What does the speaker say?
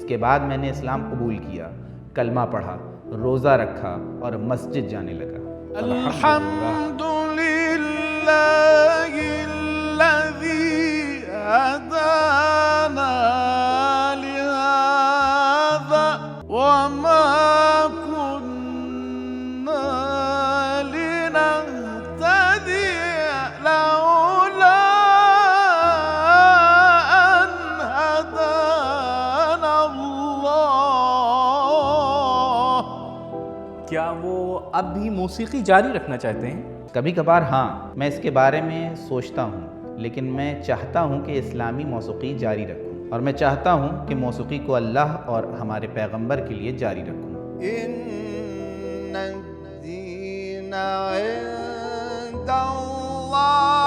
इसके बाद मैंने इस्लाम कबूल किया, कलमा पढ़ा, रोज़ा रखा और मस्जिद जाने लगा। अल्हम्दुलिल्लाहिल्लज़ी हदाना लिहाज़ा वमा कुन्ना लिनहतदिया लौला अन हदाना अल्लाह। क्या वो अब भी मौसीकी जारी रखना चाहते हैं? कभी कभार हाँ, मैं इसके बारे में सोचता हूँ, लेकिन मैं चाहता हूँ कि इस्लामी मौसीकी जारी रखूँ, और मैं चाहता हूँ कि मौसीकी को अल्लाह और हमारे पैगंबर के लिए जारी रखूँ। इन्नद्दीन इंदल्लाह